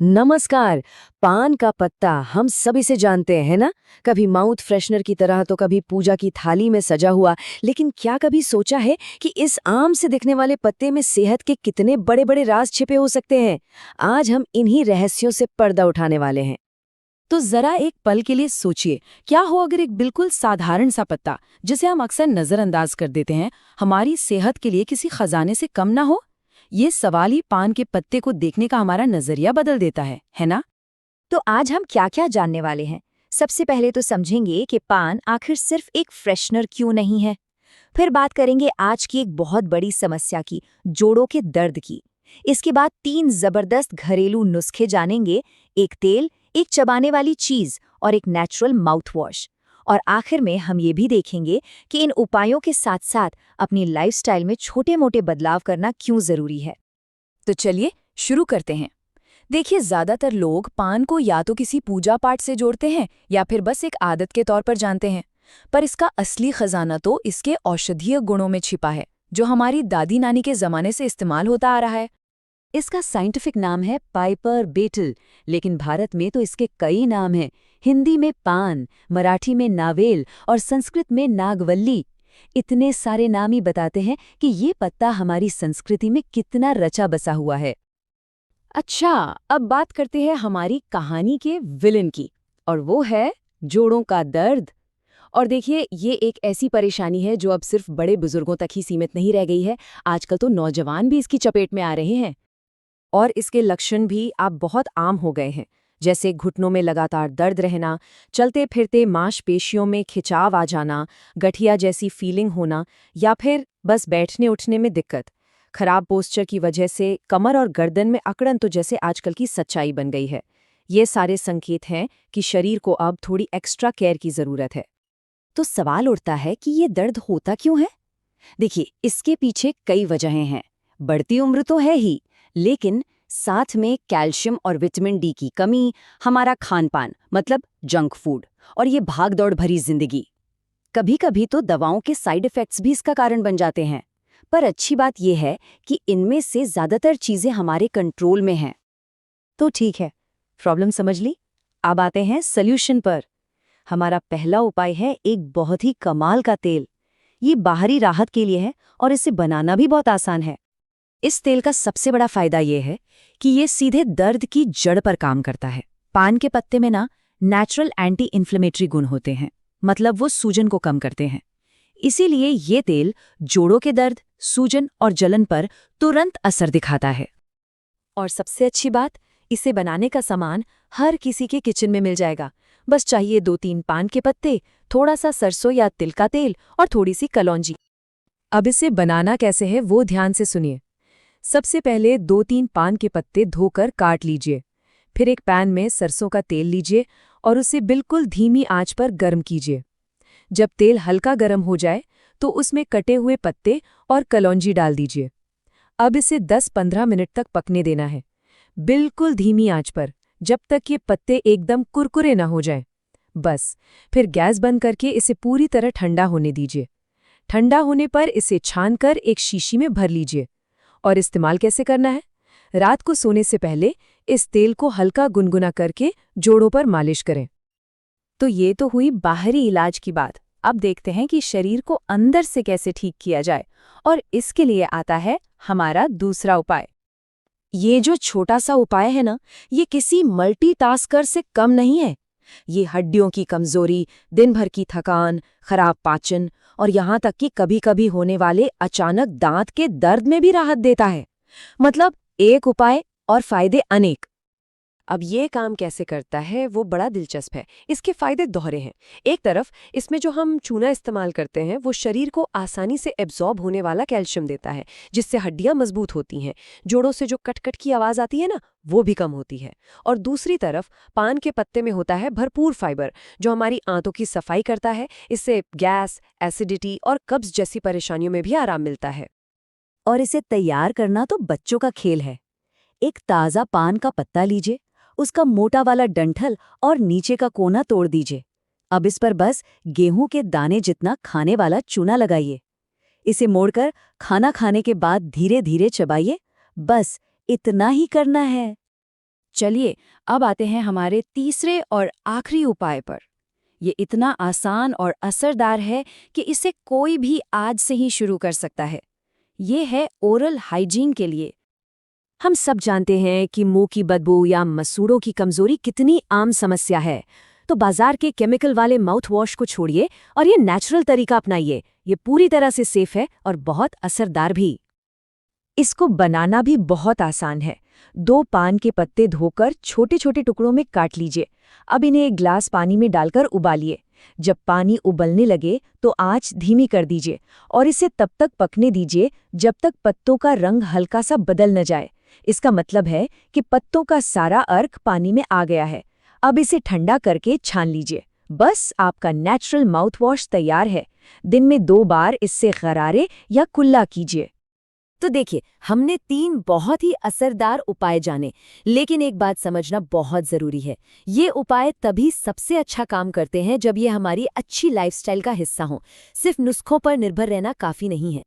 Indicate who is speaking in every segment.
Speaker 1: नमस्कार। पान का पत्ता हम सभी से जानते हैं ना। कभी माउथ फ्रेशनर की तरह तो कभी पूजा की थाली में सजा हुआ। लेकिन क्या कभी सोचा है कि इस आम से दिखने वाले पत्ते में सेहत के कितने बड़े बड़े राज छिपे हो सकते हैं। आज हम इन्हीं रहस्यों से पर्दा उठाने वाले हैं।
Speaker 2: तो जरा एक पल के लिए सोचिए, क्या हो अगर एक बिल्कुल साधारण सा पत्ता, जिसे हम अक्सर नजरअंदाज कर देते हैं, हमारी सेहत के लिए किसी खजाने से कम ना हो। ये सवाल ही पान के पत्ते को देखने का हमारा नजरिया बदल देता है ना।
Speaker 3: तो आज हम क्या क्या जानने वाले हैं। सबसे पहले तो समझेंगे कि पान आखिर सिर्फ एक फ्रेशनर क्यों नहीं है। फिर बात करेंगे आज की एक बहुत बड़ी समस्या की, जोड़ों के दर्द की। इसके बाद 3 जबरदस्त घरेलू नुस्खे जानेंगे, एक तेल, एक चबाने वाली चीज और एक नेचुरल माउथ वॉश। और आखिर में हम ये भी देखेंगे कि इन उपायों के साथ साथ अपनी लाइफस्टाइल में छोटे मोटे बदलाव करना क्यों जरूरी है।
Speaker 2: तो चलिए शुरू करते हैं। देखिए, ज्यादातर लोग पान को या तो किसी पूजा पाठ से जोड़ते हैं या फिर बस एक आदत के तौर पर जानते हैं। पर इसका असली खजाना तो इसके औषधीय गुणों में छिपा है, जो हमारी दादी नानी के जमाने से इस्तेमाल होता आ रहा है।
Speaker 4: इसका साइंटिफिक नाम है पाइपर बेटल, लेकिन भारत में तो इसके कई नाम हैं। हिंदी में पान, मराठी में नावेल और संस्कृत में नागवल्ली। इतने सारे नाम ही बताते हैं कि ये पत्ता हमारी संस्कृति में कितना रचा बसा हुआ है।
Speaker 2: अच्छा, अब बात करते हैं हमारी कहानी के विलेन की, और वो है जोड़ों का दर्द। और देखिए, ये एक ऐसी परेशानी है जो अब सिर्फ बड़े बुजुर्गों तक ही सीमित नहीं रह गई है। आजकल तो नौजवान भी इसकी चपेट में आ रहे हैं। और इसके लक्षण भी अब बहुत आम हो गए हैं, जैसे घुटनों में लगातार दर्द रहना, चलते फिरते मांसपेशियों में खिंचाव आ जाना, गठिया जैसी फीलिंग होना, या फिर बस बैठने उठने में दिक्कत। खराब पोस्चर की वजह से कमर और गर्दन में अकड़न तो जैसे आजकल की सच्चाई बन गई है। ये सारे संकेत हैं कि शरीर को अब थोड़ी एक्स्ट्रा केयर की जरूरत है।
Speaker 4: तो सवाल उठता है कि ये दर्द होता क्यों है? देखिए, इसके पीछे कई वजहें हैं। बढ़ती उम्र तो है ही, लेकिन साथ में कैल्शियम और विटामिन डी की कमी, हमारा खान-पान मतलब जंक फूड, और ये भाग-दौड़ भरी जिंदगी। कभी-कभी तो दवाओं के साइड इफेक्ट्स भी इसका कारण बन जाते हैं। पर अच्छी बात यह है कि इनमें से ज्यादातर चीजें हमारे कंट्रोल में हैं। तो ठीक है, प्रॉब्लम समझ ली। अब आते हैं सॉल्यूशन पर। हमारा पहला उपाय है एक बहुत ही कमाल का तेल। ये बाहरी राहत के लिए है और इसे बनाना भी बहुत आसान है। इस तेल का सबसे बड़ा फायदा ये है कि ये सीधे दर्द की जड़ पर काम करता है। पान के पत्ते में ना नेचुरल एंटी इन्फ्लेमेटरी गुण होते हैं, मतलब वो सूजन को कम करते हैं। इसीलिए ये तेल जोड़ों के दर्द, सूजन और जलन पर तुरंत असर दिखाता है। और सबसे अच्छी बात, इसे बनाने का सामान हर किसी के किचन में मिल जाएगा। बस चाहिए 2-3 पान के पत्ते, थोड़ा सा सरसों या तिल का तेल और थोड़ी सी कलौंजी। अब इसे बनाना कैसे है वो ध्यान से सुनिए। सबसे पहले 2-3 पान के पत्ते धोकर काट लीजिए। फिर एक पैन में सरसों का तेल लीजिए और उसे बिल्कुल धीमी आंच पर गर्म कीजिए। जब तेल हल्का गर्म हो जाए तो उसमें कटे हुए पत्ते और कलौंजी डाल दीजिए। अब इसे 10-15 मिनट तक पकने देना है, बिल्कुल धीमी आंच पर, जब तक ये पत्ते एकदम कुरकुरे ना हो जाएं। बस, फिर गैस बंद करके इसे पूरी तरह ठंडा होने दीजिए। ठंडा होने पर इसे छानकर एक शीशी में भर लीजिए। और इस्तेमाल कैसे करना है? रात को सोने से पहले इस तेल को हल्का गुनगुना करके जोड़ों पर मालिश करें। तो ये तो हुई बाहरी इलाज की बात। अब देखते हैं कि शरीर को अंदर से कैसे ठीक किया जाए, और इसके लिए आता है हमारा दूसरा उपाय। ये जो छोटा सा उपाय है ना, ये किसी मल्टीटास्कर से कम नहीं है। ये हड्डियों की कमजोरी, दिन भर की थकान, खराब पाचन और यहाँ तक कि कभी-कभी होने वाले अचानक दांत के दर्द में भी राहत देता है। मतलब एक उपाय और फायदे अनेक। अब ये काम कैसे करता है वो बड़ा दिलचस्प है। इसके फायदे दोहरे हैं। एक तरफ इसमें जो हम चूना इस्तेमाल करते हैं वो शरीर को आसानी से एब्जॉर्ब होने वाला कैल्शियम देता है, जिससे हड्डियां मजबूत होती हैं। जोड़ों से जो कटकट की आवाज आती है ना, वो भी कम होती है। और दूसरी तरफ पान के पत्ते में होता है भरपूर फाइबर, जो हमारी आंतों की सफाई करता है। इससे गैस, एसिडिटी और कब्ज जैसी परेशानियों में भी आराम मिलता है। और इसे तैयार करना तो बच्चों का खेल है। एक ताज़ा पान का पत्ता लीजिए, उसका मोटा वाला डंठल और नीचे का कोना तोड़ दीजिए। अब इस पर बस गेहूं के दाने जितना खाने वाला चूना लगाइए। इसे मोड़कर खाना खाने के बाद धीरे धीरे चबाइए। बस इतना ही करना है। चलिए अब आते हैं हमारे तीसरे और आखिरी उपाय पर। ये इतना आसान और असरदार है कि इसे कोई भी आज से ही शुरू कर सकता है। ये है ओरल हाइजीन के लिए।
Speaker 1: हम सब जानते हैं कि मुंह की बदबू या मसूड़ों की कमजोरी कितनी आम समस्या है। तो बाजार के केमिकल वाले माउथ वॉश को छोड़िए और ये नेचुरल तरीका अपनाइए। ये पूरी तरह से सेफ है और बहुत असरदार भी।
Speaker 3: इसको बनाना भी बहुत आसान है। 2 पान के पत्ते धोकर छोटे छोटे टुकड़ों में काट लीजिए। अब इन्हें एक ग्लास पानी में डालकर उबालिए। जब पानी उबलने लगे तो आंच धीमी कर दीजिए और इसे तब तक पकने दीजिए जब तक पत्तों का रंग हल्का सा बदल न जाए। इसका मतलब है कि पत्तों का सारा अर्क पानी में आ गया है। अब इसे ठंडा करके छान लीजिए। बस आपका नेचुरल माउथ वॉश तैयार है। दिन में 2 बार इससे गरारे या कुल्ला कीजिए।
Speaker 1: तो देखिए, हमने 3 बहुत ही असरदार उपाय जाने, लेकिन एक बात समझना बहुत जरूरी है। ये उपाय तभी सबसे अच्छा काम करते हैं जब ये हमारी अच्छी लाइफस्टाइल का हिस्सा हों। सिर्फ नुस्खों पर निर्भर रहना काफी नहीं है।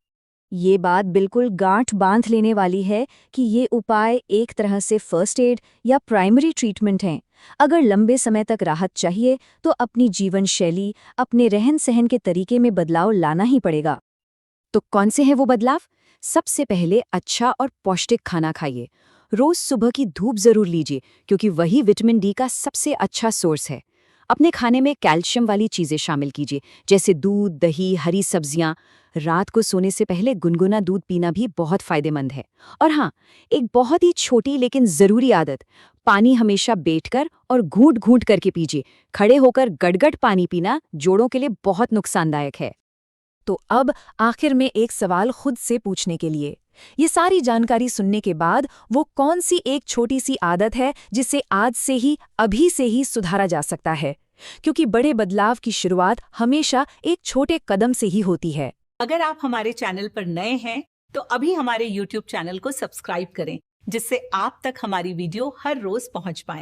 Speaker 3: ये बात बिल्कुल गांठ बांध लेने वाली है कि ये उपाय एक तरह से फर्स्ट एड या प्राइमरी ट्रीटमेंट हैं। अगर लंबे समय तक राहत चाहिए तो अपनी जीवन शैली, अपने रहन-सहन के तरीके में बदलाव लाना ही पड़ेगा।
Speaker 4: तो कौन से हैं वो बदलाव? सबसे पहले अच्छा और पौष्टिक खाना खाइए। रोज सुबह की धूप जरूर लीजिए क्योंकि वही विटामिन डी का सबसे अच्छा सोर्स है। अपने खाने में कैल्शियम वाली चीजें शामिल कीजिए, जैसे दूध, दही, हरी सब्जियां। रात को सोने से पहले गुनगुना दूध पीना भी बहुत फायदेमंद है। और हाँ, एक बहुत ही छोटी लेकिन जरूरी आदत, पानी हमेशा बैठकर और घूंट घूंट करके पीजिए। खड़े होकर गड़गड़ पानी पीना जोड़ों के लिए बहुत नुकसानदायक है।
Speaker 2: तो अब आखिर में एक सवाल खुद से पूछने के लिए, ये सारी जानकारी सुनने के बाद वो कौन सी एक छोटी सी आदत है जिसे आज से ही, अभी से ही सुधारा जा सकता है? क्योंकि बड़े बदलाव की शुरुआत हमेशा एक छोटे कदम से ही होती है।
Speaker 5: अगर आप हमारे चैनल पर नए हैं तो अभी हमारे YouTube चैनल को सब्सक्राइब करें, जिससे आप तक हमारी वीडियो हर रोज पहुंच पाए।